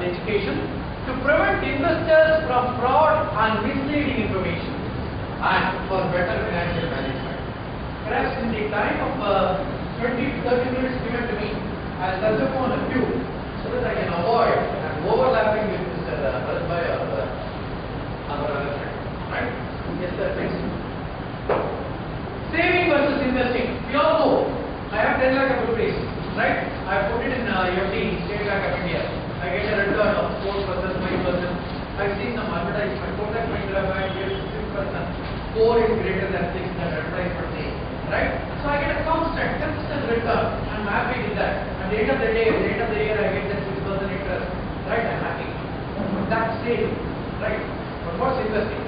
education to prevent investors from fraud and misleading information and for better financial management. Perhaps in the time of 20 to 30 minutes given to me, I'll touch upon a few so that I can avoid overlapping with Mr. Bharatbhai or our other friend. Right? Yes, sir, please. Saving versus investing. We all know I have 10 lakh of rupees, right? I put it in FD, State Bank of India. I get a return of 4%, 5%. I see some advertisement. Kotak Mahindra Bank gives 6%. 4 is greater than 6 that advertisement says, right? So I get a constant return. I'm happy with that. At the end of the day, at the end of the year, I get that 6% interest, right? I'm happy. That's saving, right? But what's investing?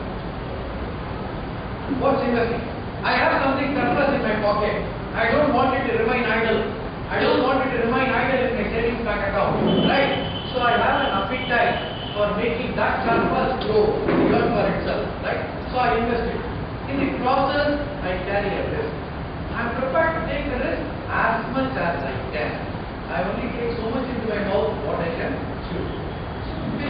What's investing? I have something surplus in my pocket. I don't want it to remain idle. I don't want it to remain idle in my savings bank account, right? So I have an appetite for making that surplus grow, earn for itself, right? So I invest it. In the process, I carry a risk. I'm prepared to take the risk as much as I can. I only take so much into my mouth what I can chew. This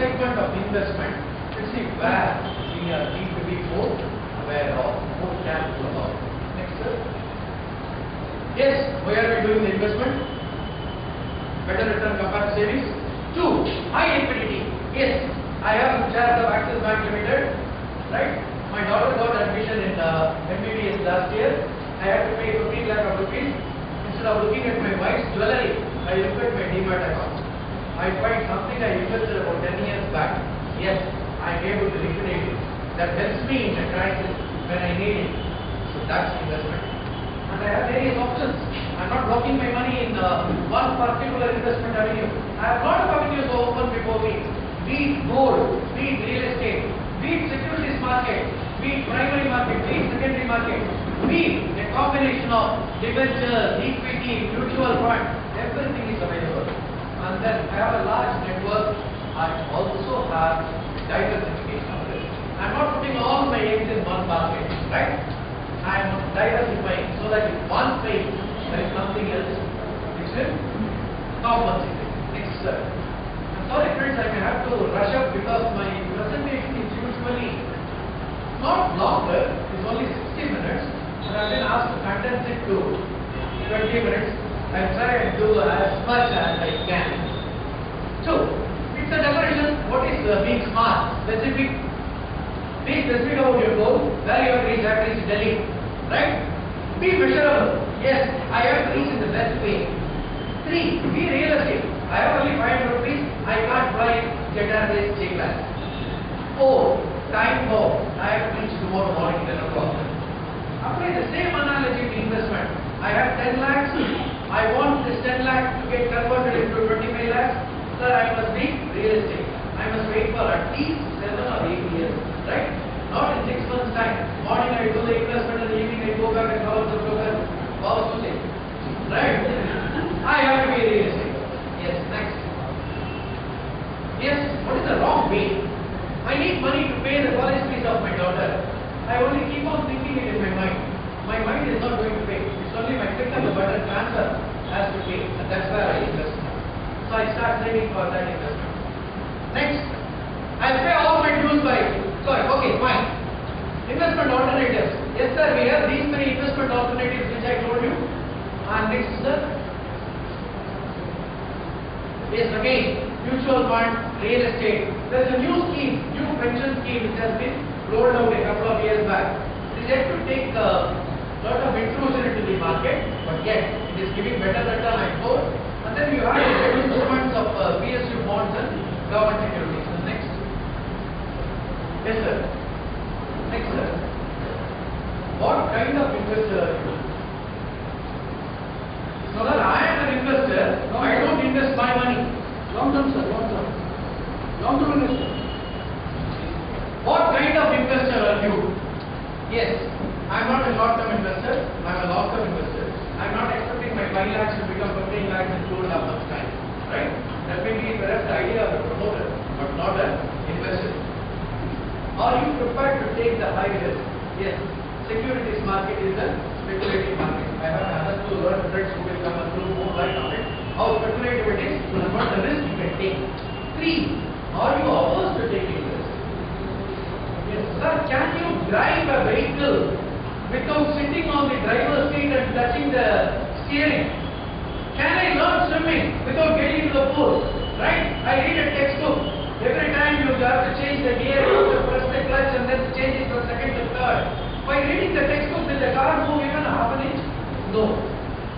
segment of investment, let's see where we need to be more aware of, more careful about. Next, sir. Yes, why are we doing the investment? Better return compared to savings. 2. High liquidity. Yes, I have shares of Axis Bank Limited, right? My daughter got admission in MBBS last year. I had to pay 15 lakh of rupees. Instead of looking at my wife's jewelry, I look at my Demat account. I find something I invested about 10 years back. Yes, I am able to liquidate it. That helps me in a crisis when I need it. So that's investment. And I have various options. I am not blocking my money in one particular investment avenue. I have a lot of avenues open before me. Be it gold, be it real estate, be it securities market, be it primary market, be it secondary market, be it a combination of debentures, equity, mutual fund, everything is available. And then I have a large network. I also have diversification of risk. I am not putting all my eggs in one basket, right? I am diversifying so that if one fails, there is something else which will compensate. Next, sir. I'm sorry, friends, I may have to rush up because my presentation is usually not longer. It's only 60 minutes, but I've been asked to condense it to 20 minutes. I'll try and do as much as I can. So, it's a definition. What is being smart? Specific. Be specific about your goal, where you have reached. I have reached Delhi, right? Be measurable. Yes, I have reached in the best way. 3. Be realistic. I have only 500 rupees. I can't fly jet airways check class. 4. Time bomb. I have reached tomorrow morning 10 o'clock. Apply the same analogy to investment. I have 10 lakhs. I want this 10 lakhs to get converted into 25 lakhs. Sir, I must be realistic. I must wait for at least 7 or 8 years. Right? Not in 6 months' time. Morning I do the investment and the evening I go back and follow the broker. Wow, today. Right? I have to be realistic. Yes, next. Yes, what is the wrong way? I need money to pay the college fees of my daughter. I only keep on thinking it in my mind. My mind is not going to pay. It's only my click of the button transfer has to pay, and that's where I invest. So I start saving for that investment. Next, I'll pay all my dues by. Sorry, okay, fine. Investment alternatives. Yes, sir, we have these many investment alternatives which I told you. And next, sir. Yes, again, mutual fund, real estate. There is a new scheme, new pension scheme which has been rolled out a couple of years back. It is yet to take a lot of intrusion into the market, but yet it is giving better return, I hope. And then you have the instruments of PSU bonds and government securities. And next. Yes, sir. Next, sir. What kind of investor are you? So that I am an investor, no, I don't invest my money. Long term, sir, long term. Long term investor. What kind of investor are you? Yes, I am not a short term investor, I am a long term investor. I am not expecting my 5 lakhs to become 15 lakhs in 2.5 months' time. Right? That may be perhaps the idea of a promoter, but not an investor. Are you prepared to take the high risk? Yes. Securities market is a speculative market. I have another 2 learned friends who will come and throw more light on it. How speculative it is, but the risk you can take. Three, are you averse to taking risk? Yes, sir. Can you drive a vehicle without sitting on the driver's seat and touching the steering? Can I learn swimming without getting into the pool? Right? I read a textbook. Every time you have to change the gear, you have to press the clutch and then change it from second to third. By reading the textbook, will the car move even half an inch? No.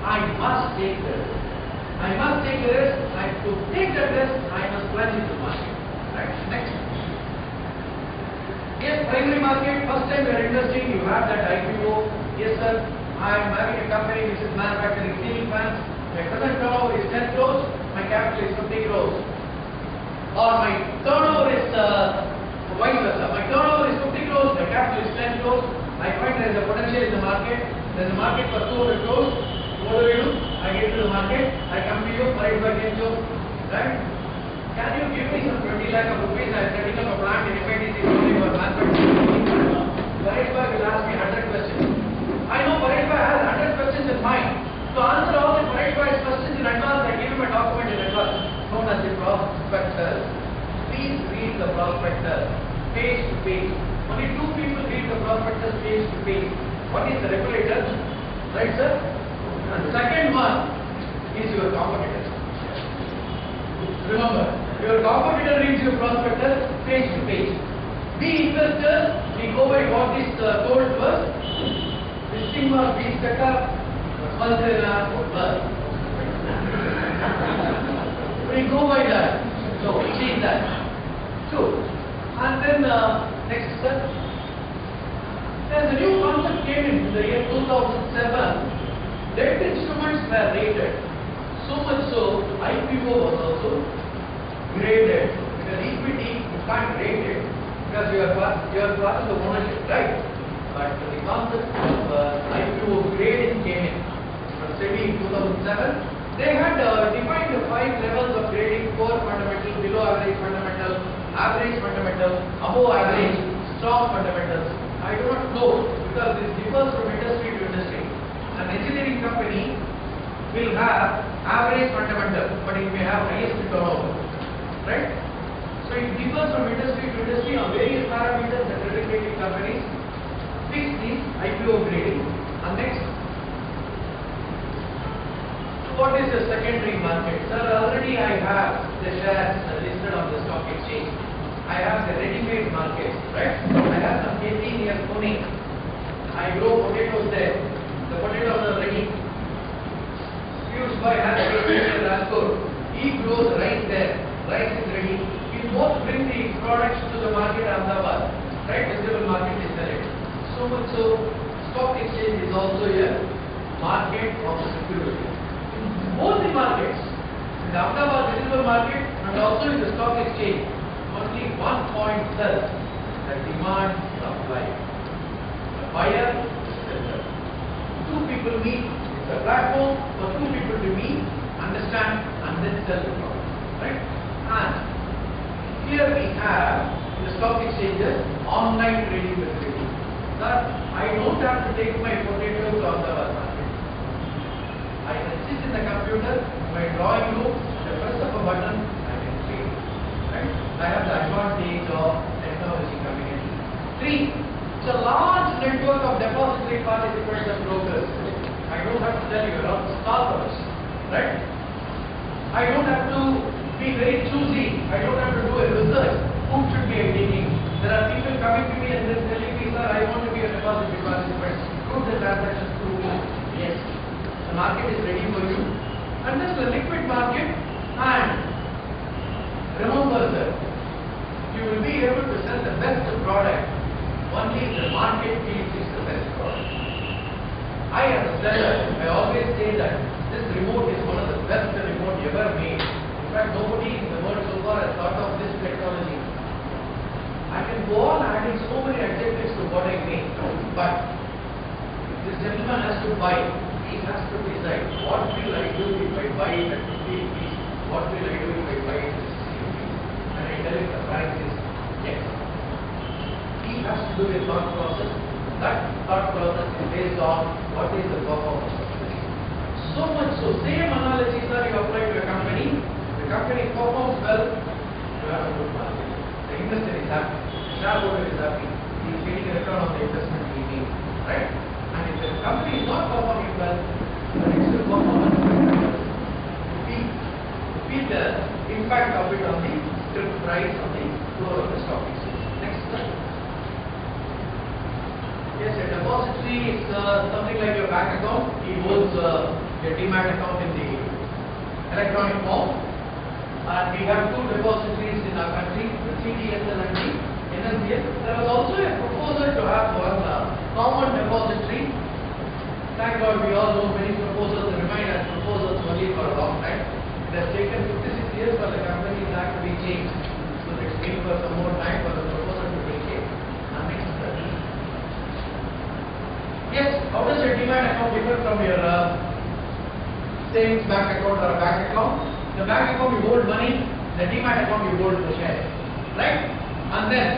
I must take the risk. I must take the risk. I to take the risk, I must plunge into the market. Right? Next. Yes, primary market. First time you are investing, you have that IPO. Yes, sir. I am having a company which is manufacturing ceiling fans. My present turnover is 10 crores. My capital is 50 crores. Or my turnover is vice versa. My turnover is 50 crores. My capital is 10 crores. I find there is a potential in the market. There is a market for 200 crores. What do? I get to the market. I come to you, Parag against you. Right? Can you give me some 20 lakh of rupees? I am setting up a plant in FIDC for manufacturing. Parag will ask me 100 questions. I know Parag has 100 questions in mind. To answer all the Parag questions in advance, I give him a document in advance known as the prospectus. Please read the prospectus page to page. Only two people read the prospectus page to page. One is the regulator, right, sir? And the second one is your competitor. Remember, your competitor reads your prospectus page to page. We investors, we go by what is told to us. Listing or being set up, we go by that. So we change that. Two. And then next, sir. There's a new concept came in the year 2007. Debt instruments were rated. So much so, IPO was also graded. Because equity, you can't rate it because you are part of the ownership, right? But the concept of IPO grading came in from SEBI in 2007. They had defined the 5 levels of grading: core fundamental, below average fundamental, average fundamental, above average, strong fundamentals. I do not know because this differs from industry to industry. An engineering company will have average fundamental, but it may have highest turnover, right? So it differs from industry to industry on various parameters that credit rating companies fix these IPO grading. And next, what is the secondary market? Sir, already I have the shares listed on the stock exchange. I have the ready-made market, right? I have some KT near Pune. I grow potatoes there. The potatoes are ready. Piyush Bhai has a KT near Rajkot. He grows rice there. Rice is ready. We both bring the products to the market Ahmedabad, right? Vegetable market is there. So much so, stock exchange is also a market of security. Both the markets, in the Ahmedabad vegetable market and also in the stock exchange, only one point, sir, the demand supply. The buyer, the seller. Two people meet, it's a platform for two people to meet, understand, and then sell the product. Right? And here we have in the stock exchanges online trading facility. Sir, I don't have to take my potato to Ahmedabad market. I can sit in the computer, my drawing room, the press of a button, I can trade. Right? I have the advantage of technology coming in. Three, it's a large network of depository participants and brokers. I don't have to tell you, a lot of startups. Right? I don't have to be very choosy. I don't have to do a research. Who should be I taking? There are people coming to me and they're telling me, sir, I want to be a depository participant. Prove the transaction through me. Yes. The market is ready for you. And this is the liquid market. And remember, sir, you will be able to sell the best product only if the market feels it's the best product. I as a seller, I always say that this remote is one of the best remote ever made. In fact, nobody in the world so far has thought of this technology. I can go on adding so many adjectives to what I make, but this gentleman has to buy. He has to decide what will I do if I buy it at 50 rupees, what will I do if I buy it at 60 rupees. And I tell him the price is yes. He has to do a thought process. That thought process is based on what is the performance of the company. So much so, same analogy, sir, you apply to a company. The company performs well, you have a good margin. The investor is happy, the shareholder is happy, he is getting a return on the investment he made, right? And if the company is not performing well, the next performance will feel the impact of it on the scrip price on the floor of the stock exchange. Next slide. Yes, a depository is something like your bank account. He holds your demat account in the electronic form. And we have two depositories in our country, the CDSL and the NSDL. There was also a proposal to have one common depository. Thank God we all know many proposals remain as proposals only for a long time. It has taken 56 years for the Companies Act to be changed. So let's wait for some more time for the proposal to be changed. Next slide. Yes, how does your demat account differ from your savings bank account or a bank account? The bank account you hold money, the demat account you hold the share, right? And then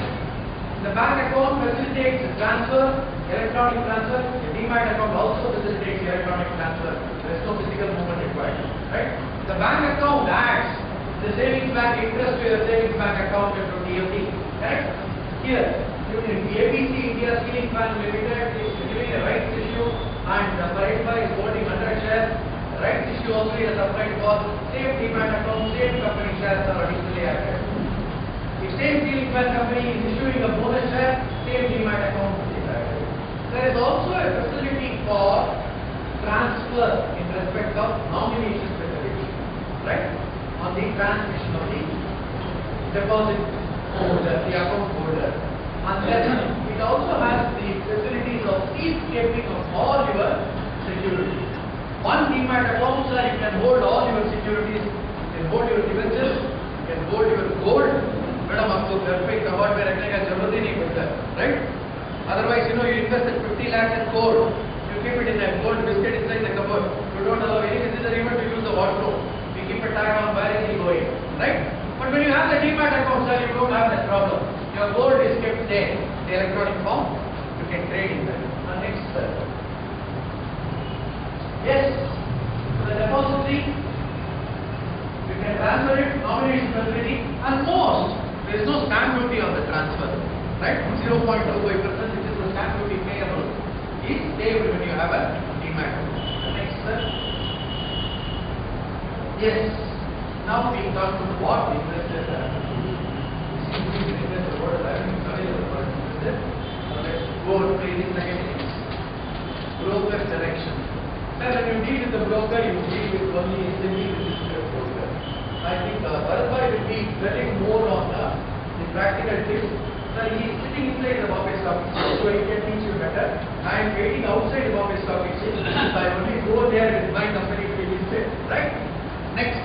the bank account facilitates transfer, electronic transfer. The demat account also facilitates electronic transfer. There is no physical movement required, right? The bank account adds the savings bank interest to your savings bank account into DFT, correct? Here, ABC India Ceiling Fan Limited is giving a rights issue and Paritba is holding 100 shares. The rights issue also is applied for same demat account, same company shares are additionally added. If same ceiling fan company is issuing a bonus share, same demat account is added. There is also a facility for transfer in respect of nomination facility, right? On the transmission of the deposit holder, the account holder. And then it also has the facilities of safekeeping of all your securities. One demat account, sir, you can hold all your securities. You can hold your debentures, you can hold your gold. Madam, आपको घर पे कबाड़ में रखने का जरूरत ही नहीं पड़ता, right? Otherwise, you invested 50 lakhs in gold. You keep it in a gold biscuit inside the cupboard. You don't allow any visitor even to use the wardrobe. You keep a tag on where is he going, right? But when you have the demat account, sir, you don't have that problem. Your gold is kept there, the electronic form. You can trade in that. Next, sir. Yes, the depository, you can transfer it, nomination facility, and most, there is no stamp duty on the transfer, right? 0.25%, which is the stamp duty payable, is payable when you have a demat. Next, sir. Yes, now we come to what investors are. Let's go to this again. Broker selection. Sir, when you deal with the broker, you deal with only registered broker. I think Bharatbhai will be dwelling more on the practical tips. Sir, he is sitting inside the Bombay Stock Exchange, so he can teach you better. I am waiting outside the Bombay Stock Exchange, so I only go there with my company to be listed. Right? Next,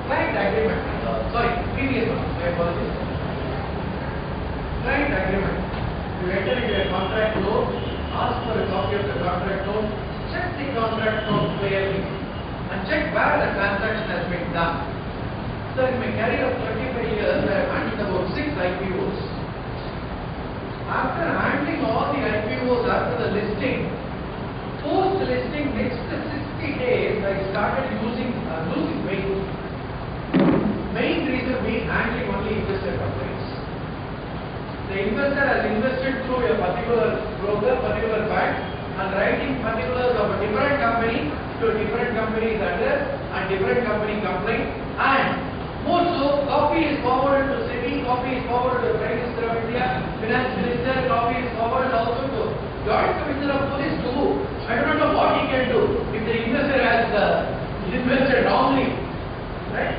client agreement. Sorry, previous one. My apologies. Client agreement. You enter into a contract loan, ask for a copy of the contract loan, check the contract loan clearly, and check where the transaction has been done. So in my career of 35 years, I have handled about 6 IPOs. After handling all the IPOs after the listing, post-listing next 60 days, I started losing weight. Main reason being handling only investor companies. The investor has invested through a particular broker, particular bank, and writing particulars of a different company to a different company's address and different company complaint, and more so, copy is forwarded to SEBI, copy is forwarded to the Prime Minister of India, Finance Minister, copy is forwarded also to Joint Commissioner of Police to who? I do not know what he can do if the investor has invested wrongly, right?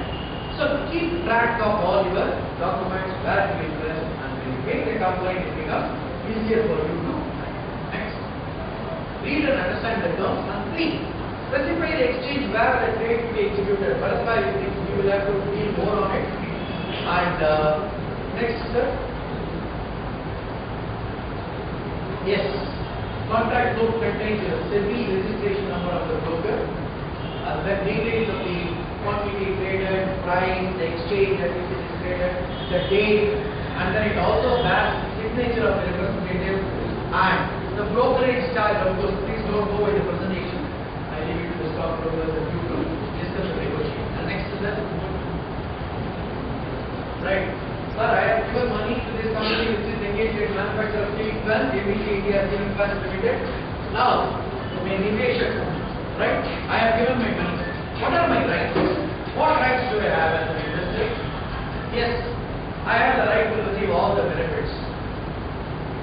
So keep track of all your documents, where to invest, and when you make the complaint, it becomes easier for you to next. Read and understand the terms, and 3. Specify the exchange where the trade to be executed. First, you will have to deal more on it. And next, sir. Yes. Contract note contains the SEBI registration number of the broker, and then details of the quantity traded, price, the exchange at which it is traded, the date, and then it also has the signature of the representative and the brokerage charge. Of course, please don't go by the presentation. I leave it to the stockbrokers and you to discuss the negotiation. And next is that. right? Sir, I have given money to this company which is engaged in manufacture of ceiling fans, ABC India Ceiling Fans Limited. Now, mediation, right? I have given my money. What are my rights? What rights do I have as an investor? Yes, I have the right to receive all the benefits.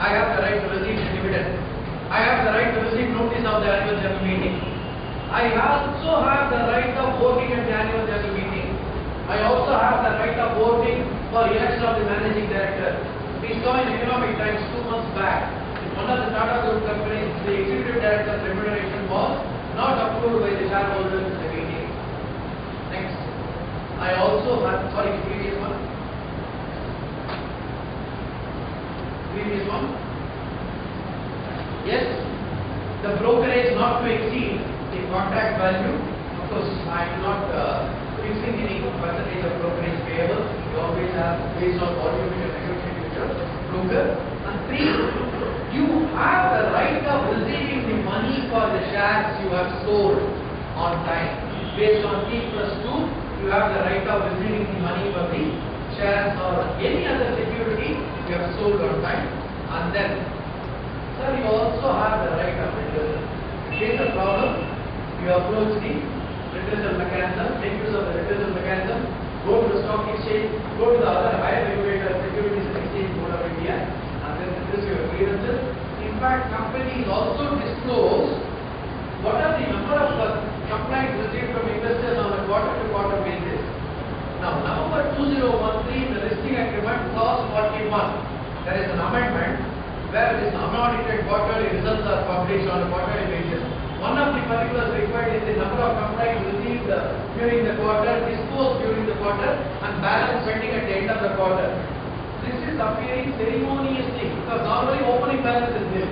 I have the right to receive the dividend. I have the right to receive notice of the annual general meeting. I also have the right of voting at the annual general meeting. I also have the right of voting for election of the managing director. We saw in Economic Times 2 months back, one of the Tata Group companies, the executive director's remuneration was not approved by the shareholders in the meeting. Next. I also have, sorry, previous one. Previous one. Yes, the brokerage not to exceed the contract value. Of course, I am not fixing any percentage of brokerage payable. You always have based on what you will negotiate with your broker. And 3, you have the right of receiving the money for the shares you have sold on time. Based on T+2, you have the right of receiving the money for the shares or any other security you have sold on time. And then, sir, you also have the right of redressal. In case of problem, you approach the redressal mechanism, make use of the redressal mechanism, go to the stock exchange, go to the other higher regulator, Securities and Exchange Board of India, and then redress your grievances. In fact, companies also disclose what are the number of complaints received from investors on a quarter-to-quarter basis. Now, November 2013, the listing agreement, clause 41, there is an amendment where this unaudited quarterly results are published on a quarterly basis. One of the particulars required is the number of complaints received during the quarter, disposed during the quarter, and balance pending at the end of the quarter. This is appearing ceremoniously because normally opening balance is nil,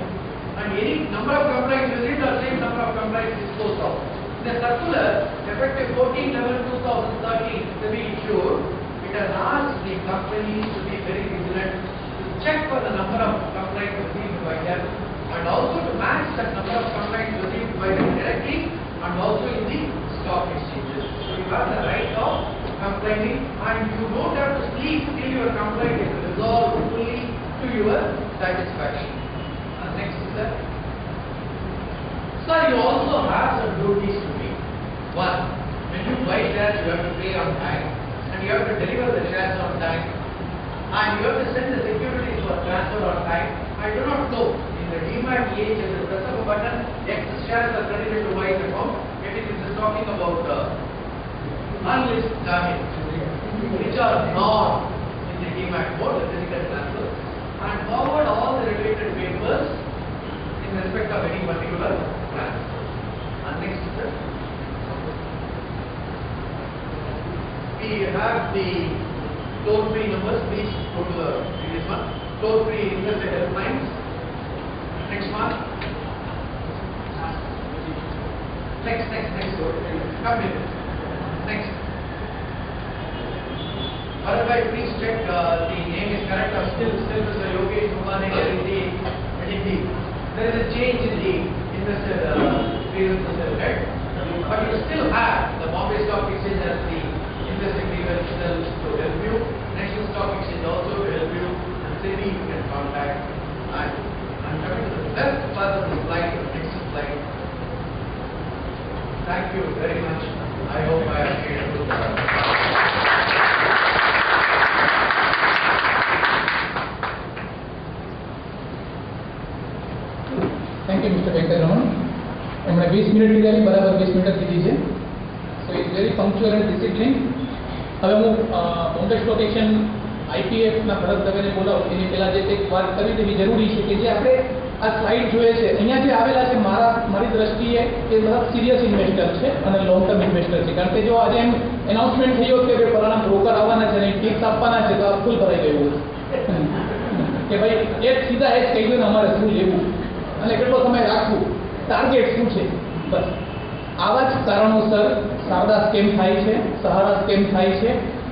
and any number of complaints received or same number of complaints disposed of. The circular, effective 14/11/2013, to be issued, it has asked the companies to be very vigilant, to check for the number of complaints received by them, and also to match that number of complaints received by them directly and also in the stock exchanges. So you have the right of complaining, and you don't have to sleep till your complaint is resolved fully to your satisfaction. Next is that. Sir, you also have some duties to pay. One, when you buy shares, you have to pay on time, and you have to deliver the shares on time, and you have to send the securities for transfer on time. I do not know, in the demat age, at the press of a button, X shares are credited to my account. Yet it is talking about unlisted shares, which are not in the demat board, the physical transfer, and forward all the related papers in respect of any particular plan. And next is that. We have the toll-free numbers. Please go to the previous one. Toll-free investor helplines. Next one. Next. Come here. Next. Bharatbhai, please check the name is correct or still Mr. Yogesh Kumar Negi. There is a change in the investor grievances, right? But you still have the Bombay Stock Exchange as the investor grievances to help you. National Stock Exchange also to help you. And SEBI you can contact. And coming to the left part of the slide, the next slide. Thank you very much. I hope I have made a good thank you mister Venkataraman हमने 20 minute લીધા બરાબર 20 minute લીધી છે so it's very punctual and discipline હવે હું Bombay stock exchange આઈપીએફના ભરતભાઈને બોલાવું એની પહેલાં જે કંઈક વાત કરી દેવી જરૂરી છે કે જે આપણે આ સ્લાઇડ જોઈએ છે અહીંયા જે આવેલા છે મારી દ્રષ્ટિએ એ બધા સિરિયસ ઇન્વેસ્ટર છે અને લોંગ ટર્મ ઇન્વેસ્ટર છે કારણ કે જો આજે એમ એનાઉન્સમેન્ટ થયું કે ભાઈ ફલાણા બ્રોકર આવવાના છે અને ટિપ્સ આપવાના છે તો આ ફૂલ ભરાઈ ગયું કે ભાઈ એક સીધા એક કહી દો ને અમારે શું લેવું અને કેટલો સમય રાખવું ટાર્ગેટ શું છે બસ આવા જ કારણોસર સારદા સ્કેમ થાય છે સહારા સ્કેમ થાય છે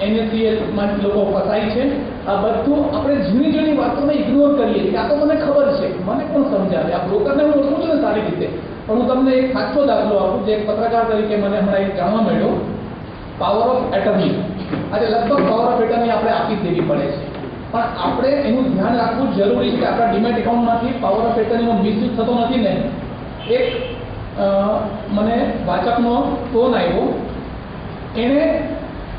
NSCLમાં લોકો ફસાય છે આ બધું આપણે ઝીણી વાતોને ઇગ્નોર કરીએ કે આ તો મને ખબર છે મને કોણ સમજાવે આ બ્રોકરને હું ઓળખું છું ને સારી રીતે પણ હું તમને એક સાચો દાખલો આપું જે એક પત્રકાર તરીકે મને હમણાં એક જાણવા મળ્યો પાવર ઓફ એટર્ની આજે લગભગ પાવર ઓફ એટર્ની આપણે આપી જ દેવી પડે છે. પણ આપણે એનું ધ્યાન રાખવું જરૂરી છે કે આપણા ડીમેટ એકાઉન્ટમાંથી પાવર ઓફ એટર્નીનો મિસયુઝ થતો નથી ને. એક મને વાચકનો ફોન આવ્યો, એણે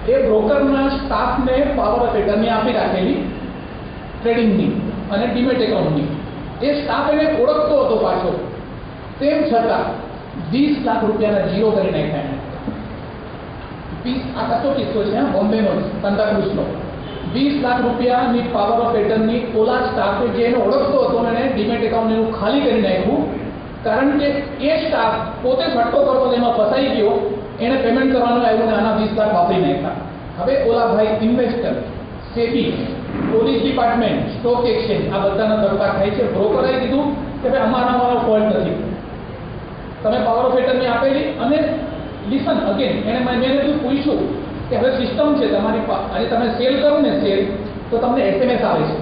એ બ્રોકરના સ્ટાફને પાવર ઓફ એટર્ની આપી રાખેલી ટ્રેડિંગની અને ડીમેટ એકાઉન્ટની. એ સ્ટાફ એને ઓળખતો હતો પાછો, તેમ છતાં 20 લાખ રૂપિયાના જીરો કરી નાખ્યા. આ સાચો કિસ્સો છે, બોમ્બેનો સાન્તાક્રુઝનો. 20 લાખ રૂપિયાની પાવર ઓફ એટર્ની ઓલા સ્ટાફે જે એને ઓળખતો હતો એને ડીમેટ એકાઉન્ટ એનું ખાલી કરી નાખ્યું, કારણ કે એ સ્ટાફ પોતે છટકો કરતો એમાં ફસાઈ ગયો. એને પેમેન્ટ કરવાનું આવ્યું અને આના 20 લાખ વાપરી નાખ્યા. હવે ઓલા ભાઈ investor, SEBI, police department, stock exchange આ બધાના ધરપા થાય છે. બ્રોકરે કીધું કે ભાઈ અમારો ફોલ્ટ નથી, તમે પાવર ઓફ એટર્ની આપેલી. અને લિસન અગેન, મેં બધું પૂછ્યું કે હવે સિસ્ટમ છે તમારી અને તમે સેલ કરો ને શેર તો તમને SMS આવે છે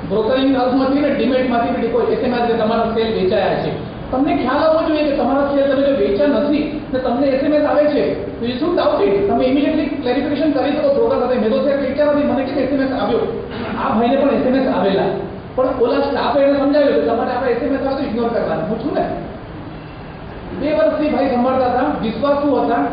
બ્રોકરિંગ હાઉસમાંથી ને ડીમેટમાંથી કોઈ SMS કે તમારા શેર વેચાયા છે. તમને ખ્યાલ આવવો જોઈએ કે તમારા શેર તમે જો વેચ્યા નથી ને તમને SMS આવે છે તો યુ શુડ ડાઉટ ઇટ. તમે ઇમિડિયેટલી ક્લેરિફિકેશન કરી શકો બ્રોકર સાથે, મેં તો શેર વેચ્યા નથી, મને કેમ SMS આવ્યો. આ ભાઈને પણ SMS આવેલા, પણ ઓલા સ્ટાફે એને સમજાવ્યું કે તમારે આપણે SMS આવે તો ઇગ્નોર કરવાનું. હું છું ને 2 વર્ષથી ભાઈ સંભાળતા હતા, વિશ્વાસુ હતા,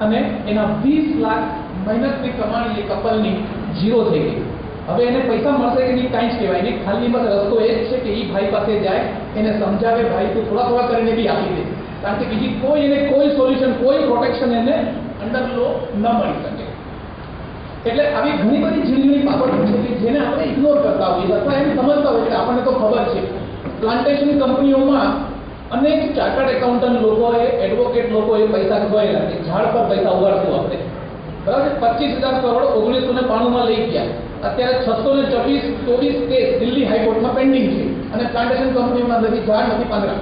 અને એના 20 લાખ મહેનતની કમાણી કપલની ઝીરો થઈ ગઈ. હવે એને પૈસા મળશે કે નહીં કાંઈ જ કહેવાય નહીં. ખાલી બસ રસ્તો એ જ છે કે એ ભાઈ પાસે જાય, એને સમજાવે ભાઈ તું થોડા કરીને બી આપી દે, કારણ કે બીજી કોઈ સોલ્યુશન, કોઈ પ્રોટેક્શન એને અંડર લો ન મળી શકે. એટલે આવી ઘણી બધી ઝીણી બાબતો છે કે જેને આપણે ઇગ્નોર કરતા હોઈએ અથવા એમ સમજતા હોઈએ કે આપણને તો ખબર છે. પ્લાન્ટેશન કંપનીઓમાં અનેક ચાર્ટર્ડ એકાઉન્ટન્ટ લોકોએ, એડવોકેટ લોકોએ પૈસા ખોયેલા કે ઝાડ પર પૈસા ઉગાડશું આપણે, બરાબર. 25,000 કરોડ 1992માં લઈ ગયા. અત્યારે 624 કેસ દિલ્હી હાઈકોર્ટમાં પેન્ડિંગ છે અને પ્લાન્ટેશન કંપનીઓના નથી ઝાડ નથી પાંદડા,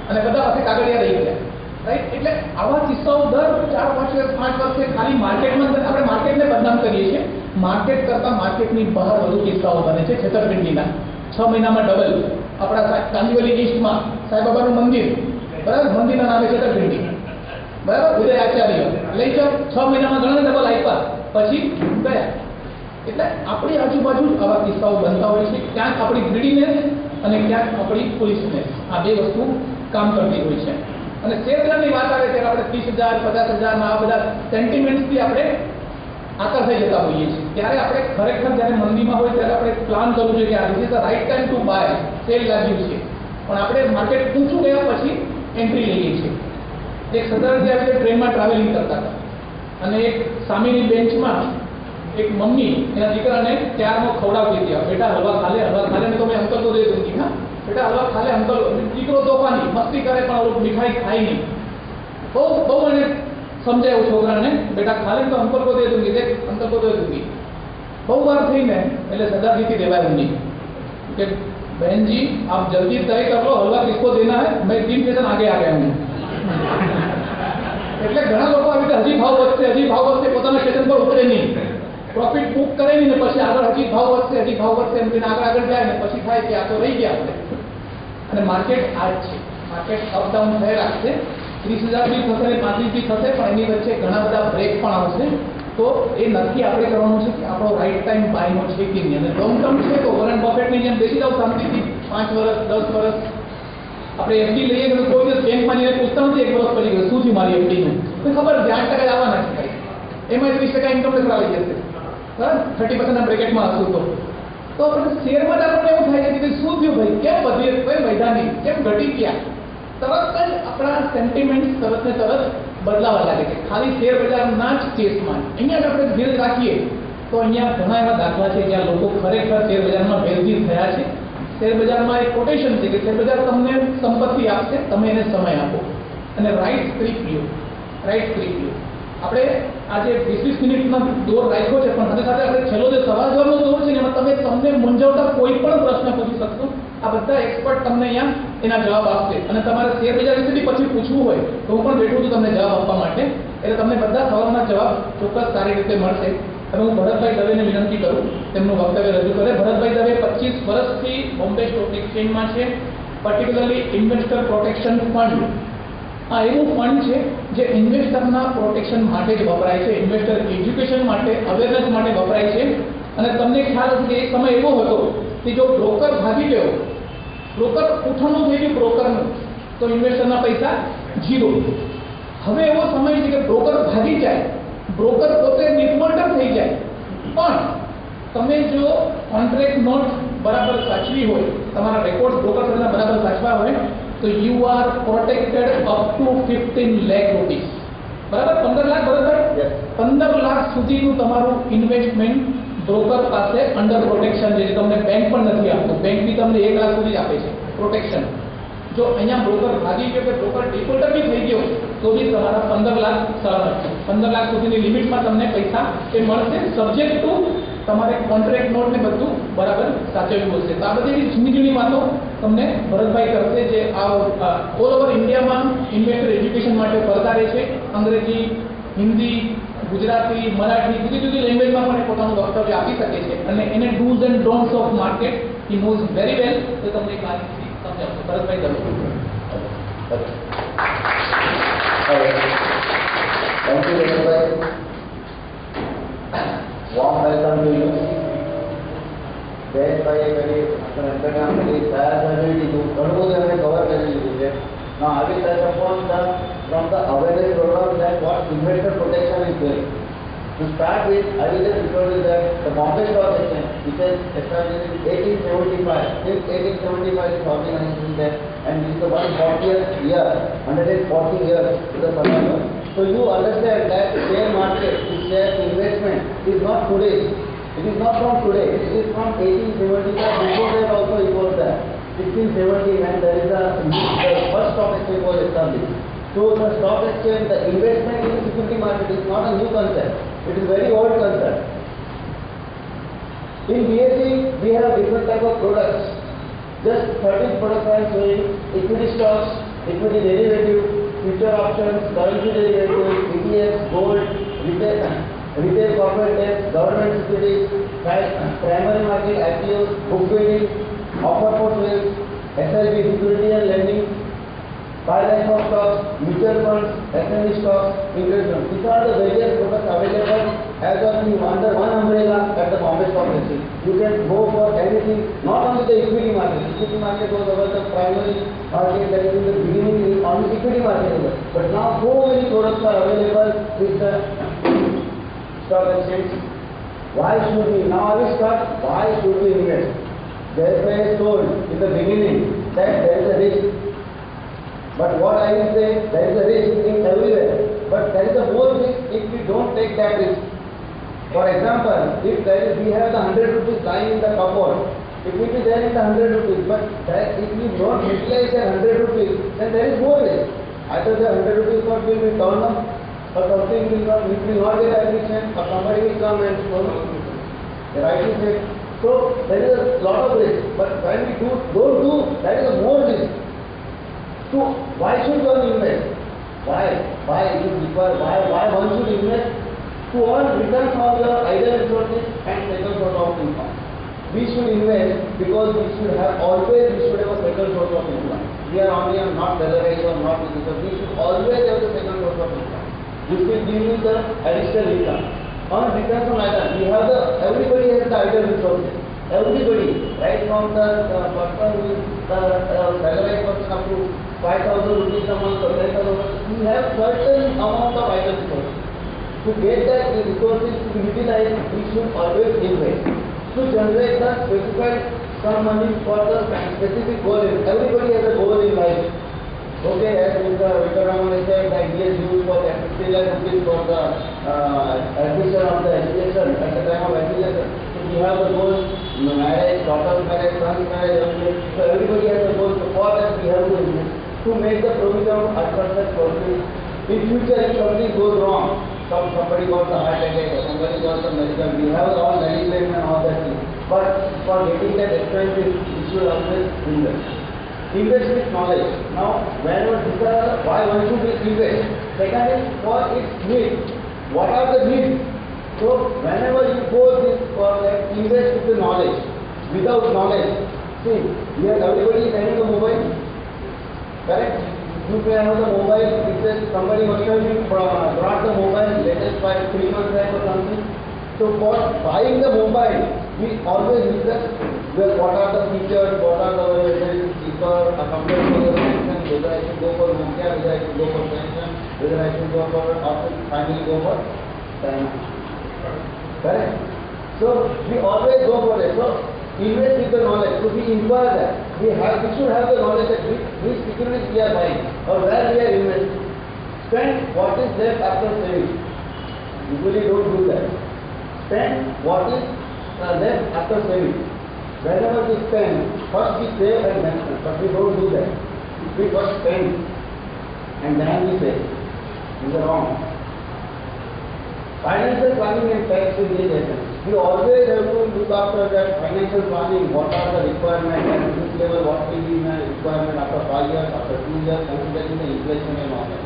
અને બધા પાસે કાગળિયા રહી ગયા, રાઈટ. એટલે આવા કિસ્સાઓ દર 4 વર્ષે 5 વર્ષે ખાલી માર્કેટમાં આપણે માર્કેટને બદનામ કરીએ છીએ. માર્કેટ કરતાં માર્કેટની બહાર વધુ કિસ્સાઓ બને છે છેતરપિંડીના. 6 મહિનામાં ડબલ. આપણા કાંદિવલી ઈસ્ટમાં સાંઈબાબાનું મંદિર, બરાબર, મંદિરના નામે છેતરપિંડી, બરાબર. ઉદય આચાર્ય લઈ જાઓ, 6 મહિનામાં ઘણા ડબલ આપ્યા પછી ગયા. એટલે આપણી આજુબાજુ આવા કિસ્સાઓ બનતા હોય છે. ક્યાંક આપણી ગ્રીડીનેસ અને ક્યાંક આપણી પોલિસનેસ, આ 2 વસ્તુ કામ કરતી હોય છે. અને શેરબજારની વાત આવે ત્યારે આપણે 30,000 50,000 ના આ બધા સેન્ટિમેન્ટ્સથી આપણે આકર્ષાઈ જતા હોઈએ છીએ. ત્યારે આપણે ખરેખર જ્યારે મંદીમાં હોય ત્યારે આપણે પ્લાન કરવું જોઈએ કે આ this is the right time to buy, sell લાગ્યું છે. પણ આપણે માર્કેટ ઊંચું ગયા પછી એન્ટ્રી લઈએ છીએ. એક સદરથી આપણે ટ્રેનમાં ટ્રાવેલિંગ કરતા હતા અને એક સામેની બેન્ચમાં એક મમ્મી એના દીકરાને ત્યારનો ખવડાવતી હતી, બેટા હલવા ખાલે ને તો મેં અંકલ તો દે દૂંગી, હા બેટા હલવા ખાલે અંકલ. દીકરો તોફાની મસ્તી કરે પણ ઓલું મીઠાઈ ખાય નહીં. બહુ એને સમજાયું છોકરાને, બેટા ખાલે તો અંકલ કો દે દૂંગી, દેખ અંકલ કો દે દૂંગી. બહુ વાર થઈને એટલે સદાજીથી દેવાય ઊંઘી કે बहन जी आप जल्दी तय कर लो हलवा किसको देना है, मैं 3 स्टेशन आगे आ गया हूँ. એટલે ઘણા લોકો આવી રીતે હજી ભાવ વધશે પોતાના સ્ટેશન પર ઉતરે નહીં, પ્રોફિટ બુક કરે નહીં ને પછી આગળ હજી ભાવ વધશે એમ કરીને આગળ જાય ને પછી થાય કે આ તો રહી ગયા આપણે. અને માર્કેટ આ જ છે, માર્કેટ અપડાઉન થઈ રાખશે. 30,000 બી થશે ને 35 બી થશે, પણ એની વચ્ચે ઘણા બધા બ્રેક પણ આવશે. તો એ નક્કી આપણે કરવાનું છે કે આપણો રાઈટ ટાઈમ બાયનો છે કે નહીં. અને લોંગ ટર્મ છે તો વોરન બફેટની જેમ બેસી જાવ શાંતિથી 5 વર્ષ 10 વર્ષ. આપણે એફડી લઈએ કે કોઈ દિવસ બેંકમાં જઈને પૂછતા નથી 1 વર્ષ પછી શું થયું મારી એફડીનું, તો ખબર છે 8% આવવાના છે ભાઈ, એમાં 30% ઇન્કમ ટેક્સ આવી જશે, બરાબર. 30% બ્રેકેટમાં હશું તો આપણે શેરમાં જ આપણને એવું થાય છે કે શું થયું ભાઈ, કેમ વધી, કઈ વૈધાનિક કેમ ઘટી ગયા, તરત જ આપણા સેન્ટિમેન્ટ તરત ને તરત બદલાવા લાગે છે. ખાલી શેર બજારના જ કેસમાં અહીંયા જ આપણે ધીરજ રાખીએ તો અહીંયા ઘણા એવા દાખલા છે જ્યાં લોકો ખરેખર શેર બજારમાં વેલથી થયા છે. શેર બજારમાં એક કોટેશન છે કે શેર બજાર તમને સંપત્તિ આપશે, તમે એને સમય આપો અને રાઈટ સ્ક્રિપ લ્યો. આપણે આજે 20 મિનિટનો દોર રાખ્યો છે, પણ સાથે સાથે આપણે છેલ્લો જે સવાલ જવાબનો દોર છે ને એમાં તમને મૂંઝવતા કોઈ પણ પ્રશ્ન પૂછી શકશો. આ બધા એક્સપર્ટ તમને અહીંયા એના જવાબ આપશે. અને તમારે શેર બજાર વિશે પછી પૂછવું હોય તો હું પણ બેઠું છું તમને જવાબ આપવા માટે. એટલે તમને બધા સવાલના જવાબ ચોક્કસ સારી રીતે મળશે. હવે હું ભરતભાઈ દવેને વિનંતી કરું તેમનું વક્તવ્ય રજૂ કરે. ભરતભાઈ દવે 25 વર્ષથી બોમ્બે સ્ટોક એક્સચેન્જમાં છે, પર્ટિક્યુલરલી ઇન્વેસ્ટર પ્રોટેક્શન ફંડ આ એવું ફંડ છે જે ઇન્વેસ્ટરના પ્રોટેક્શન માટે જ વપરાય છે, ઇન્વેસ્ટર એજ્યુકેશન માટે, અવેરનેસ માટે વપરાય છે. અને તમને ખ્યાલ હશે કે એક સમય એવો હતો કે જો બ્રોકર ભાગી ગયો, બ્રોકર ઉઠાણું થઈ ગયું બ્રોકરનું, તો ઇન્વેસ્ટરના પૈસા ઝીરો. હવે એવો સમય છે કે બ્રોકર ભાગી જાય, બ્રોકર પોતે ડિફોલ્ટર થઈ જાય, પણ તમે જો કોન્ટ્રાક્ટ નોટ બરાબર સાચવી હોય, તમારા રેકોર્ડ બ્રોકર દ્વારા બરાબર સાચવા હોય, તો you are protected up to 15 lakh rupees. બરાબર? 15 લાખ બરાબર? 15 લાખ સુધીનું તમારું ઇન્વેસ્ટમેન્ટ બ્રોકર પાસે અંડર પ્રોટેક્શન છે, જે તમને બેંક પણ નથી આપતું. બેંક બી તમને 1 લાખ સુધી જ આપે છે પ્રોટેક્શન. જો અહીંયા બ્રોકર ભાગી ગયો કે બ્રોકર ડિફોલ્ટર બી થઈ ગયો, તો બી તમારા 15 લાખ સલામત છે. 15 લાખ સુધીની લિમિટમાં તમને પૈસા એ મળશે, સબ્જેક્ટ ટુ તમારે કોન્ટ્રાક્ટ નોટ ને બધું બરાબર સાચવવું હશે. તો આ બધી એવી જૂની જૂની વાતો તમને ભરતભાઈ કરશે, જે આ ઓલ ઓવર ઇન્ડિયામાં ઇન્વેસ્ટર એજ્યુકેશન માટે ફરતા રહે છે. અંગ્રેજી, હિન્દી, ગુજરાતી, મરાઠી, જુદી જુદી લેંગ્વેજમાં પણ એ પોતાનું વક્તવ્ય આપી શકે છે. અને એને do's and don'ts of market he knows very well. તો તમને એક વાત સમજાવશો. ભરતભાઈ કરો. Thank you, everybody. Warm welcome to you. જયેશભાઈએ કરી અંતરગામ કરી તૈયાર કરી દીધું, ઘણું બધું એમણે કવર કરી લીધું છે. Now I will touch upon from the awareness program that what investor protection is doing. To start with, I will just refer to that the Bombay Stock Exchange, which was established in 1875. Since 1875, this organization is there, and this is the 140th year, 140 years to the survival. So you understand that share market, this share investment is not today. It is not from today. It is from 1875. Before that also it was there. 1670 when there is the first stock exchange was established. So the stock exchange, the investment in the security market is not a new concept. It is very old concept. In BSE we have different type of products. Just 13 products I am showing: equity stocks, equity derivative, future options, currency derivatives, ETFs, gold, retail corporate debt, government securities, primary market, IPOs, book building, offer for sales, SLB, security and lending, buy of stocks, mutual funds, SME stocks, interest funds. These are the various products available as of now under one umbrella at the Bombay Stock Exchange. You can go for anything, not only the equity market. Equity market was about the primary market that is in the beginning on the equity market. But now so many products are available with the stock exchange. Why should we? Now I will start. Why should we invest? Therefore, I told in the beginning that there is a risk. But what I will say, there is a risk in everywhere. But there is a more risk if we don't take that risk. For example, if we have the 100 rupees lying in the cupboard, it will be there in the 100 rupees. But if we don't utilize that 100 rupees, then there is more risk. Either the 100 rupees not will be turned up, or something will not, it will not get admission, or somebody will come and rightly say. So there is a lot of risk. But when we don't do, that is a more risk. So why should one invest? Why it is required? Why one should invest? To earn return from your either resources and second source of income. We should invest because we should have a second source of income. We are only not salaried or not business. We should always have the second source of income. This will give you the additional income. On return from either, everybody has the either resources. Everybody, right from the person who is the salaried person up to 5,000 rupees a month or 10,000 rupees, we have certain amount of either resources. To get that resources to utilize, we should always invest. To generate the specified some money for the specific goal. Everybody has a goal in life. Okay, as Mr. Vikaraman said, the idea is used for 50 lakh rupees for the admission of the education at the time of education. So we have the goal, marriage, daughter's marriage, son's marriage, everything. So everybody has a goal. So for that we have to invest to make the provision of advantage for it. In future, if something goes wrong, somebody got the heart attack, somebody got the medical, we have all medicine and all that thing. But for getting that expensive, we should always invest. Invest with knowledge. Now, whenever why one should invest? Second is for its needs. What are the needs? So, whenever you go this for that, invest with the knowledge. Without knowledge, see, everybody is having a mobile, correct? You may have the mobile, it says somebody must have been brought the mobile latest by 3 months back or something. So for buying the mobile, we always discuss what are the features, what are the whether it is cheaper, a compared to the Samsung, whether I should go for Nokia, whether I should go for Samsung, whether I should go for or finally go for China. Correct? So we always go for it. So invest with the knowledge. So we inquire that. We should have the knowledge that which securities we are buying or where we are investing. Spend what is left after saving. Usually don't do that. Spend what is left after saving. Whenever we spend, first we save and then spend. But we don't do that. We first spend and then we save. This is wrong. Financial planning and tax segregation. We always have to look after that financial planning. What are the requirements at this level? What will be the requirement after 5 years, after 2 years, considering the inflation and all that.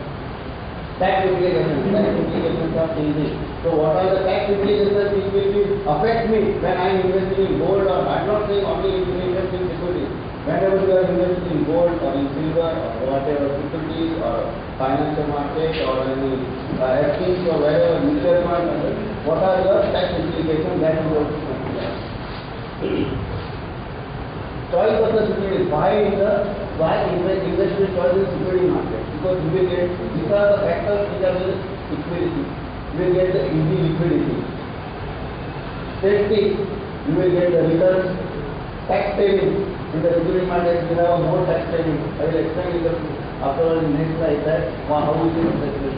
Tax implications. Tax implications are changing. So what are the tax implications which will affect me when I am investing in gold or I am not saying only if you invest in securities. Whenever you are investing in gold or in silver or whatever securities or financial market or any FTs or wherever mutual fund, what are your tax implications that you have to consider. Choice of the securities. Why invest in choice in security market? Because you will get, these are the factors which are the liquidity. You will get the easy liquidity. Safety, you will get the returns. Tax saving. In the security market, you have a more tax saving. I will explain it after the next slide that how you can assess.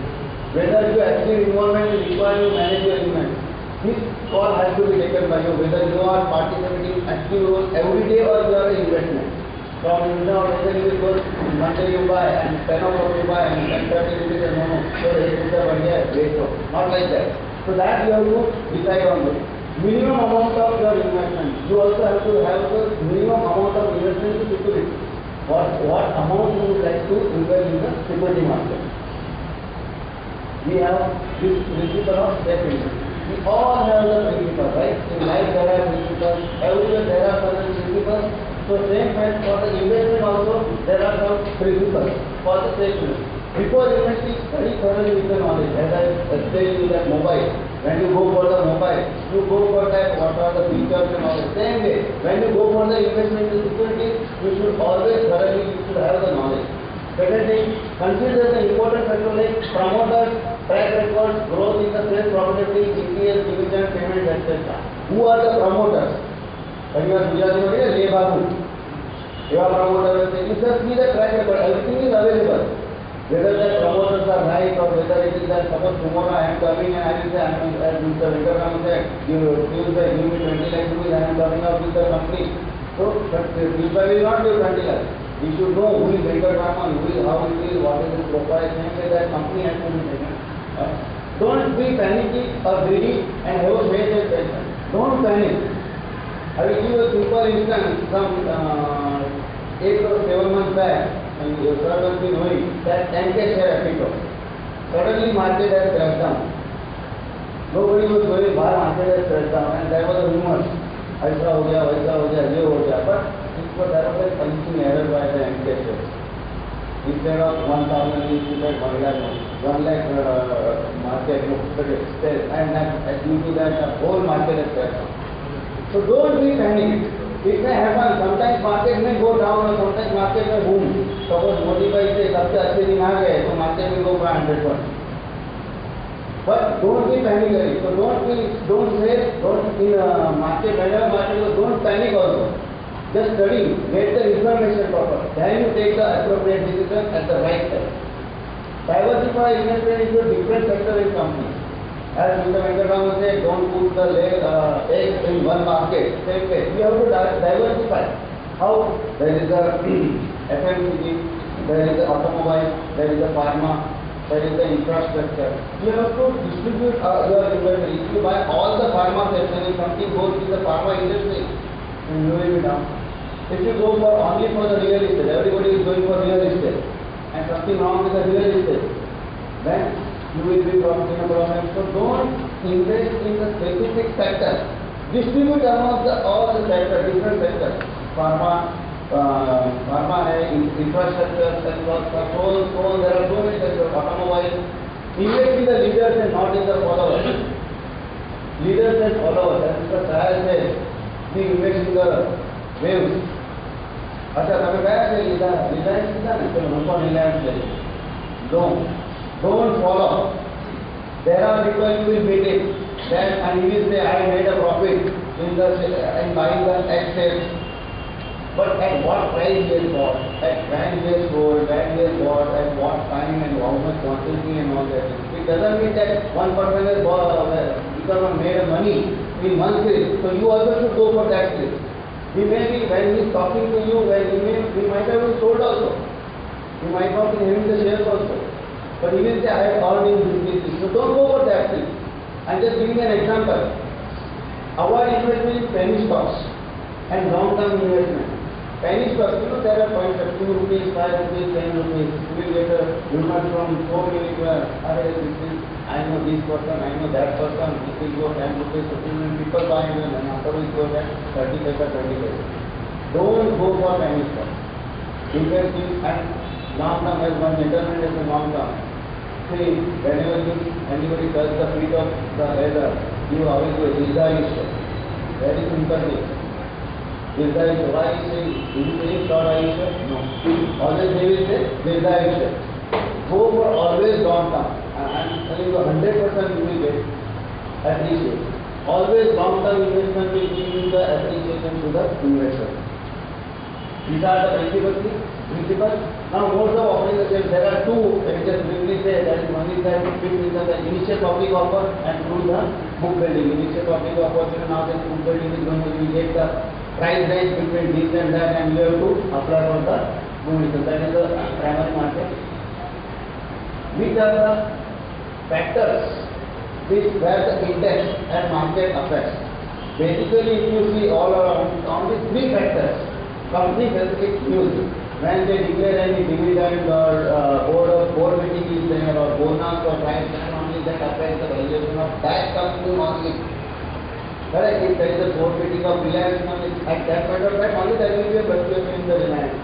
Whether you active involvement is required to manage your investment. This call has to be taken by you, whether you are participating active role every day or you are an investment. From whether you will go Monday you buy and 10 o'clock you buy and 10:30 rupees and no, so 8 rupees great. Not like that. So that you have to decide on this. Minimum amount of your investment. You also have to have the minimum amount of investment in security. What amount you would like to invest in the security market. We have this principle of safe investment. We all have the principles, right? In life there are principles, everywhere there are certain principles. So same as for the investment also, there are some principles for the safe investment. Before investing, study thoroughly with the knowledge. As I explained in that mobile, when you go for the mobile, you go for that, what are the features and all the same way. When you go for the investment in security, you should always thoroughly, you should have the knowledge. Second thing, consider the important factors like promoters, track records, growth in the sales profitability, EPS, dividend payments, etc. Who are the promoters? When you are Gujarati, you are promoters. You just see the track record. Everything is available. Whether the promoters are right or whether it is that suppose tomorrow I am coming and I will say, as Mr. Venkatraman said, give me 20 lakh rupees, I am coming out with the company. So, but this guy will not give 20 lakh. We should know who is Venkatraman, who is, how it is, what is his profile, same way that company has to be taken. Don't be panicky or greedy and have a faith and passion. Don't panic. I will give a simple instance. Some 8 or 7 months back, and you must be knowing that 10K share FICO. Suddenly market has crashed down. Nobody was going, market has crashed down, and there was a rumor. ऐसा हो गया, वैसा हो गया, ये हो गया. But it was there was a punching error by the MK share. Instead of 1,000, you should have 1 lakh market and due to that the whole market has crashed down. So don't be panicked. It may happen. Sometimes market may go down or sometimes market may boom. Suppose Modi bhai say सबसे अच्छे दिन आ गए, so market will go by 100%. But don't be panicky. So don't in market whenever market goes, don't panic also. Just study, get the information proper. Then you take the appropriate decision at the right time. Diversify investment into different sector in company. As Mr. Venkatraman said, don't put the eggs in one basket. Same way, you have to diversify. How? There is the FMCG, there is the automobile, there is the pharma, there is the infrastructure. You have to distribute your investment. If you buy all the pharma section, if something goes with the pharma industry, you will be down. If you go for only for the real estate, everybody is going for real estate, and something wrong with the real estate, then you will be in a problem. So don't invest in the specific sector. Distribute among all the sectors, different sectors, pharma, pharma है, infrastructure sector, so there are so many sectors, automobile. Invest in the leaders and not in the followers. Leaders and followers, as Mr. Sahal said, we invest in the waves. अच्छा તમે કયા છે Reliance લીધા ને ચલો હું પણ Reliance લઈ don't follow. There are people who will make it then and he will say I made a profit in buying the X shares, but at what price he has bought, at when he has sold, when he has bought, at what time and how much quantity and all that. It doesn't mean that one person has become made money in one place, so you also should go for that place. He may be, when he is talking to you, he might have been sold also. He might not be having the shares also. But he will say, I have earned in this business. So don't go for that thing. I'm just giving an example. Avoid investment in penny stocks and long-term investment. Penny stocks, there are points of 2 rupees, 5 rupees, 10 rupees. You will get a rumor from so many people. I know this person, I know that person. This will go 10 rupees, 15 people buy it and after we go back 30 paisa, 20 paisa. Don't go for penny stocks. Invest in and long-term as one gentleman is a long-term. See, whenever anybody touch the feet of the leather, you always go, Dirghayusha. Very simple thing. Dirghayusha. Why is he saying? Is he saying short Ayusha? No. Always they will say Dirghayusha. Go for always long-term. I'm telling you 100% you will get appreciation. Always long-term investment will give you the appreciation to the investor. These are the principles. Now most of organizations, there are two, let me just briefly say, that is one is that the initial public offer and through the book building. Initial public offer, now the book building is going to be get the price range between this and that and you have to apply for the book. So that is the primary market. Which are the factors where the index and market affects? Basically, if you see all around, only 3 factors. Company specific news. When they declare any dividend or board meeting is there or bonus or price, then only that affects the valuation of that company only. Correct? If there is a board meeting of Reliance only, at that point of time only there will be a fluctuation in the Reliance.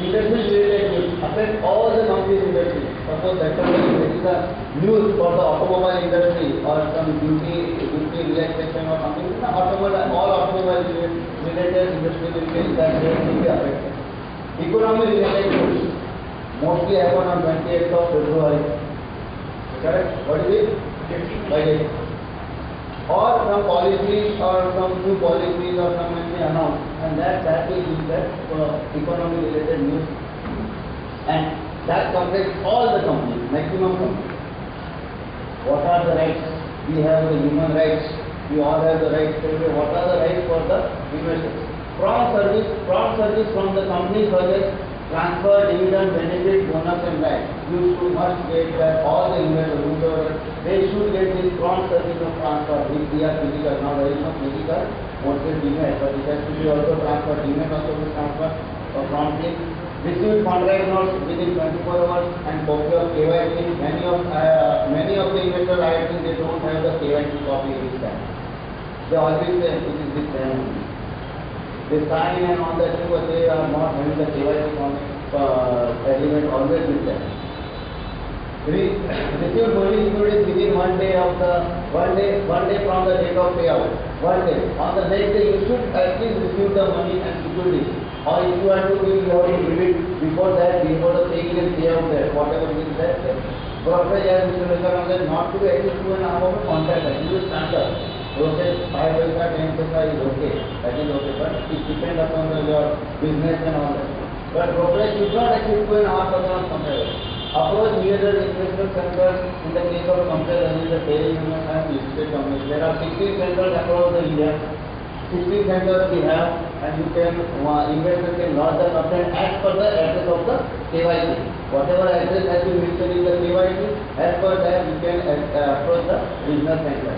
Industry related news affect all the companies industry. Suppose that there is a news for the automobile industry or some duty relaxation or something, all automobile related industry will be that they will be affected. Economy related news mostly happen on 28th of February. Correct? What is it? Budget. Or some policies or some new policies or some may be announced, and that will be that economy related news, and that covers all the companies, maximum companies. What are the rights? We have the human rights. We all have the rights. What are the rights for the investors? Prompt service from the company project, transfer, dividend, benefit, bonus and right. You should must get that all the investors, they should get this prompt service of transfer. If we are physical, now there is no physical, mostly demat, but it has to be also transfer, demat also will transfer promptly. Receive contract notes within 24 hours and copy of KYC. Many of the investors, I think they don't have the KYC copy this time. They always say it is this time. They sign and all that thing, but they are not having the KYC element always with them. Receive money securities within 1 day from the date of payout. 1 day. On the next day, you should at least receive the money and securities. Or if you are to give, you have to give it before that, before the paying is payout there, whatever it is there. Brokerage, as Mr. Vikaram said, not to be at least 2.5 hours contract. That is standard. Brokerage 5 paisa, 10 paisa is okay. That is okay. But it depends upon your business and all that. But brokerage should not exceed 2.5% contract. Approach near the investment centers in the case of companies and the trading union and listed companies. There are 16 centers across the India. 16 centers we have, and you can investors can lodge the complaint as per the address of the KYC. Whatever address has been mentioned in the KYC, as per that you can approach the regional center.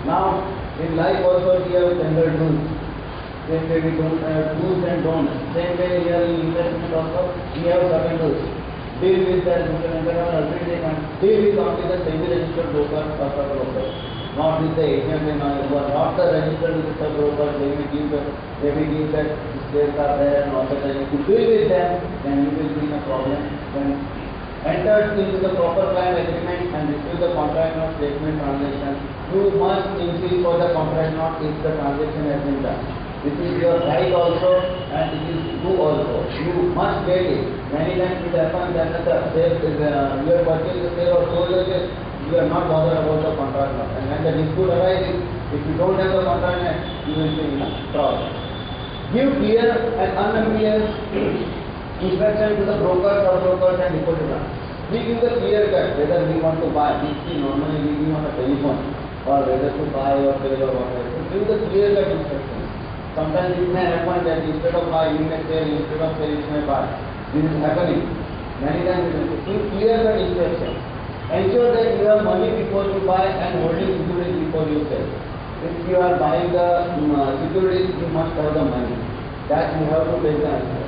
Now, in life also we have standard rules. Same way we don't have do's and don'ts. Same way here in investment also we have certain rules. Deal with that deal with only the semi-registered broker or broker. not with the agent and who are not the registered with the sub-broker, they may give that shares are there and all that. If you deal with them, then you will be in a problem. Then enter into the proper client agreement and receive the contract note statement transaction. You must insist for the contract note if the transaction has been done. This is your right also and it is true also. You must get it. Many times it happens that you have purchased the share or sold the share, you are not bothered about the contract note. And when the dispute arises, if you don't have the contract note, you will be in trouble. Give clear and unambiguous instruction to the brokers, sub-brokers and depositors. We give the clear cut whether we want to buy. We see normally we give on a telephone or whether to buy or sell or whatever. So give the clear cut instructions. Sometimes it may happen that instead of buy, you may sell, instead of sell, you may buy. This is happening. Many times it is. Give clear cut instructions. Ensure that you have money before you buy and holding securities before you sell. If you are buying the securities, you must have the money. That you have to take the answer.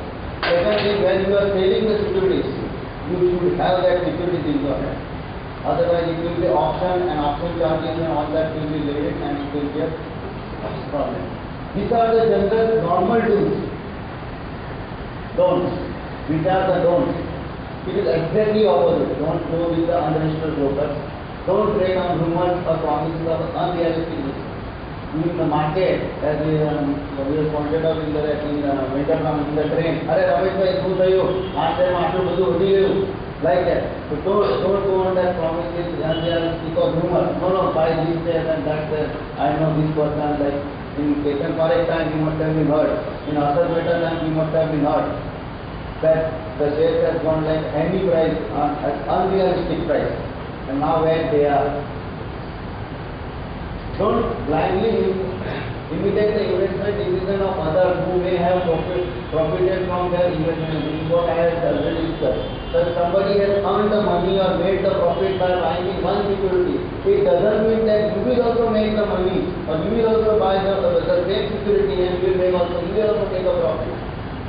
Secondly, when you are selling the securities, you should have that securities in your hand. Otherwise, it will be auction and auction charges and all that will be laid and it will be a problem. These are the general normal do's. Don'ts. Which are the don'ts? It is exactly opposite. Don't go with the unregistered brokers. Don't trade on rumors or promises of unrealistic risks. In the market, as we have pointed out in the winter in the train, "Arey Ramesh bhai, શું થયું? આ time આટલું બધું વધી ગયું." Like that. So don't go on that promises unrealistic or rumors. No, buy this share and that share. I know this person like. In Ketan Parekh time, you must have been heard. In Asad Mehta time, you must have been heard that the shares has gone like any price, at unrealistic price, and now where they are. Don't blindly imitate the investment decision of others who may have profited from their investment. This is what I have already discussed. So if somebody has earned the money or made the profit by buying one security, it doesn't mean that you will also make the money or you will also buy the same security and you will also take a profit.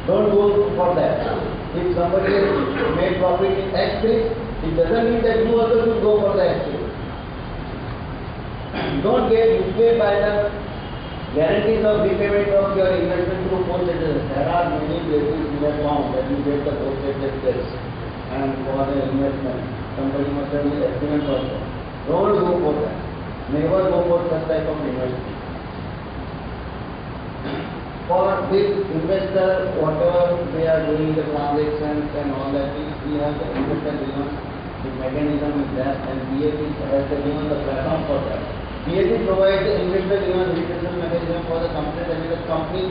Don't go for that. If somebody has made profit in X risk, it doesn't mean that you also should go for the X risk. Don't get misled by the guarantees of repayment of your investment through post-status. There are many places you have found that you get the post-status checks and for the investment. Somebody must have made accident also. Don't go for that. Never go for such type of investment. For this investor, whatever they are doing the transactions and all that, we have the investor agreement. The mechanism is there and BSE has given the platform for that. BSE provides the investor registration mechanism for the company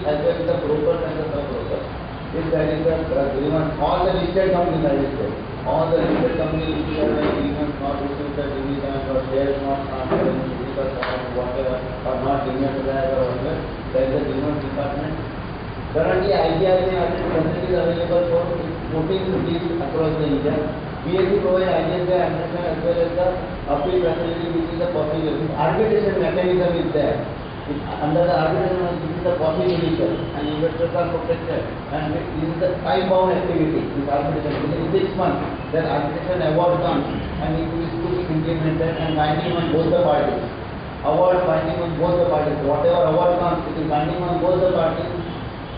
as well as the brokers and the sub-brokers. If there is a agreement, all the listed companies are listed. All the listed companies which have an agreement not received the dividends or shares not transferred in physical form, whatever, or not dematized or whatever, there is a agreement department. Currently, IGI facilities available for 14 cities across the India. BSE provides IGI administration as well as the appeal facility, which is the possibility. Arbitration mechanism is there. Under the arbitration, this is the possibility and investors are protected. And this is the time-bound activity, this arbitration. Within 6 months, that arbitration award comes and it is to be implemented and binding on both the parties. Award binding on both the parties. Whatever award comes, it is binding on both the parties.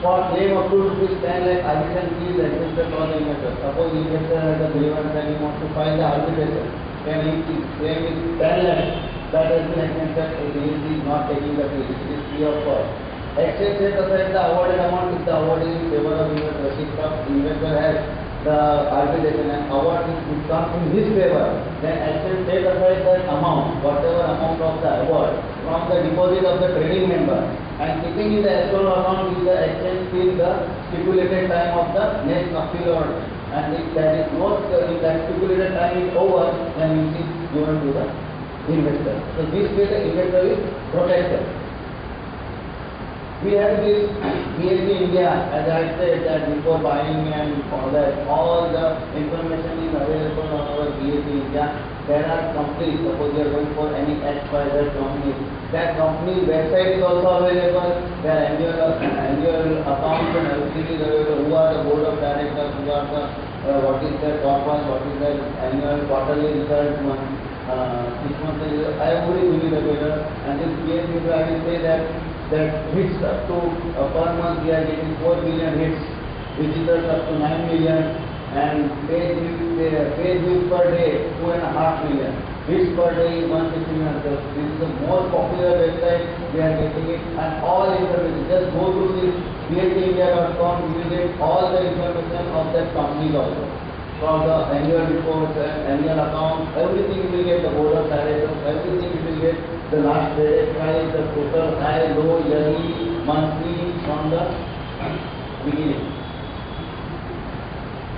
For claim up to rupees 10 lakh, arbitration fees administered for the investor. Suppose the investor has a grievance and he wants to file the arbitration, then if his claim is 10 lakh, that has been administered, he is not taking the fee. It is free of cost. Exchange set aside the awarded amount if the award is in favor of investor. If the investor has the arbitration and award comes in his favor, then exchange set aside that amount, whatever amount of the award, from the deposit of the trading member, and keeping in the escrow account is the exchange till the stipulated time of the next appeal order. And if that is not, if that stipulated time is over, then it is given to the investor. So this way the investor is protected. We have this BSE India, as I said that before buying and all that, all the information is available on our BSE India. There are companies, suppose you are going for any XYZ company, that company's website is also available, their annual accounts and everything is available, who are the board of directors, who are the, what is their purpose, what is their annual quarterly result, month, I am only doing the better, and this year I will say that hits up to per month we are getting 4 million hits, visitors up to 9 million, and page views per day 2.5 million. Hits per day 150 million. This is the most popular website. We are getting it, and all information. Just go to this bhindia.com. You will get all the information of that company also. From the annual reports and annual accounts, everything you will get. The board of directors, everything you will get. The last traded price, the total high, low, yearly, monthly from the beginning.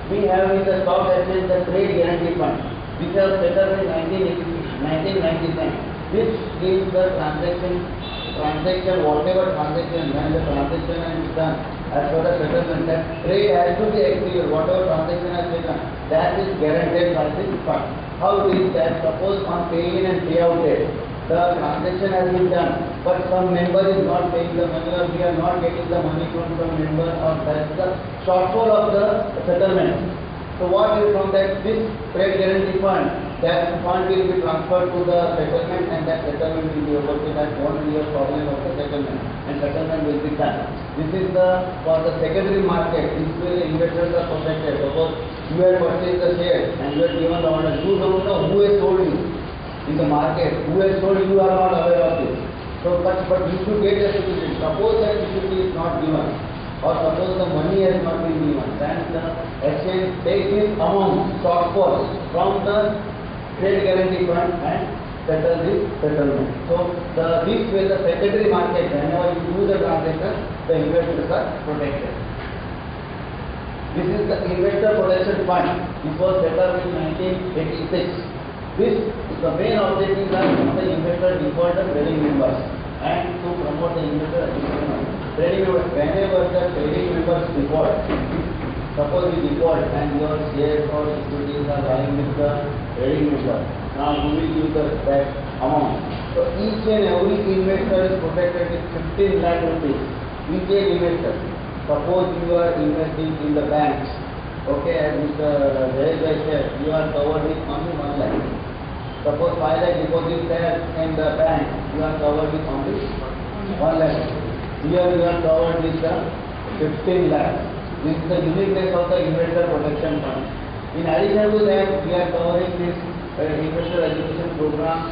We have in the stock exchange the trade guarantee fund, which was set up in 1997, which gives the transaction, whatever transaction, when the transaction is done, as per the settlement, that trade has to be executed, whatever transaction has been done, that is guaranteed by this fund. How it is that, suppose on pay-in and pay-out date, the transaction has been done, but some member is not paying the money, or we are not getting the money from some member, or that's the shortfall of the settlement. So what is from that, this trade guarantee fund, that fund will be transferred to the settlement, and that settlement will be over, so that won't be a problem of the settlement, and settlement will be done. This is for the secondary market. This way the investors are protected. Suppose you have purchased the share and you have given the order, you don't know who has told you in the market, who has told you are not aware of this. So, but you should get a security. Suppose that security is not given, or suppose the money has not been given, then the exchange takes this amount, shortfall, from the trade guarantee fund and settle this settlement. So, this way the secondary market, whenever you do the transaction, the investors are protected. This is the investor protection fund. This was set up in 1986. This is the main objective are from the investor default and trading members, and to promote the investor education. Trading members, whenever the trading members default, suppose you default and your shares or equities are lying with the trading member, now who will give that amount? So each and every investor is protected with 15 lakh rupees. Each investor. Suppose you are investing in the banks, okay, as Mr. Jayesh said, you are covered with only 1 lakh. Suppose 5 lakh deposit there in the bank, you are covered with only 1 lakh. Here you are covered with the 15 lakh. This is the uniqueness of the investor protection fund. In addition to that, we are covering this investor education program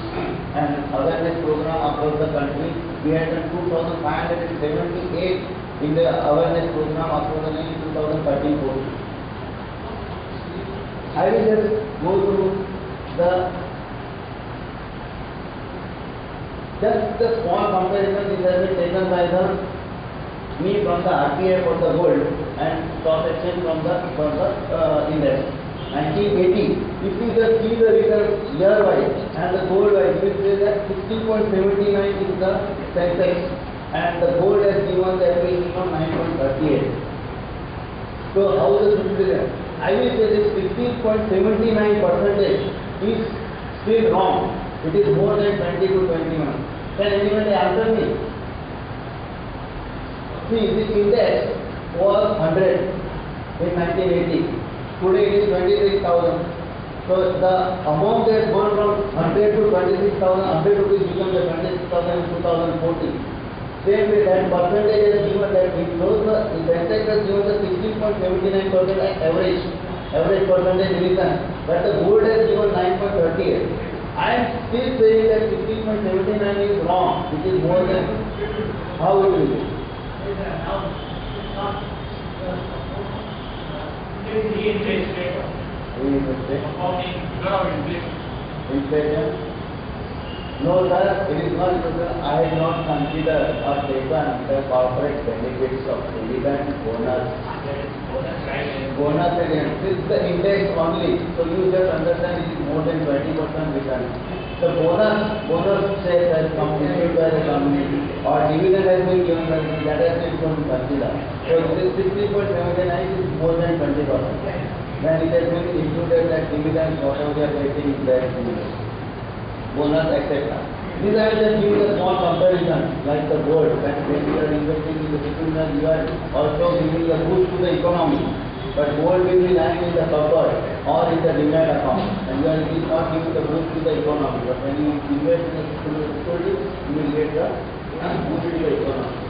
and awareness program across the country. We had done 2,578 in the awareness program across the country in 2013-14. I will just go through just the small comparison which has been taken by me from the RPI for the gold and stock exchange from the index. 1980, if you just see the return year wise and the gold wise, we say that 60.79 is the Sensex and the gold has given the average of 9.38. So how is the situation? I will say this 15.79% is still wrong. It is more than 20 to 21. Can anyone answer me? See, this index was 100 in 1980. Today it is 26,000. So the amount that gone from 100 to 26,000, 100 rupees becomes 26,000 in 2014. Same way that percentage is given, that it shows the Sensex has given the 16.79% average percentage return, but the gold has given 9.38. I am still saying that 16.79 is wrong. It is more than how it will be. Inflation? No sir, it is not because I have not considered or taken the corporate benefits of dividend, bonus again. This is the index only. So you just understand it is more than 20% return. The bonus shares has come issued by the company or dividend has been given by the company, that has been considered. So this 60.79 is more than 20%. When it has been included that dividend, whatever we are getting is that bonus, etc. These are just giving a small comparison, like the gold, that when you are investing in the securities, you are also giving a boost to the economy. but gold will be lying in the cupboard or in the demat account, and it is not giving the boost to the economy. But when you invest in the security, you will get the boost to the economy.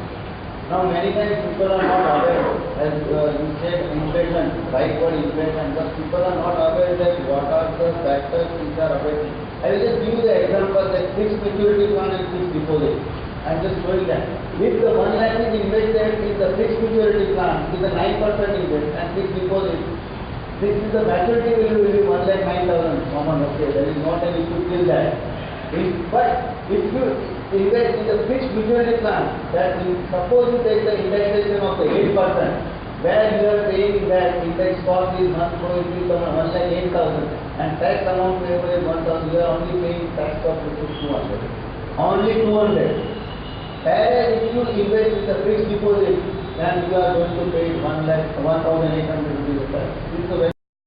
Now many times people are not aware, as you said, inflation, right word inflation, but people are not aware that what are the factors which are affecting. I will just give you the example that fixed maturity plan and fixed deposit. I am just showing that. If the 1 lakh is invested in the fixed maturity plan with a 9% interest and fixed deposit, this is the maturity value will be 1,09,000 common, okay, there is not an issue till that. But if you invest in the fixed maturity plan, that means suppose you take the indexation of the 8%, where you are saying that index cost is 1,08,000 and tax amount payable is 1,000, you are only paying tax cost rupees 200. Only 200. Whereas if you invest in the fixed deposit, then you are going to pay 1,800 rupees tax. This is a very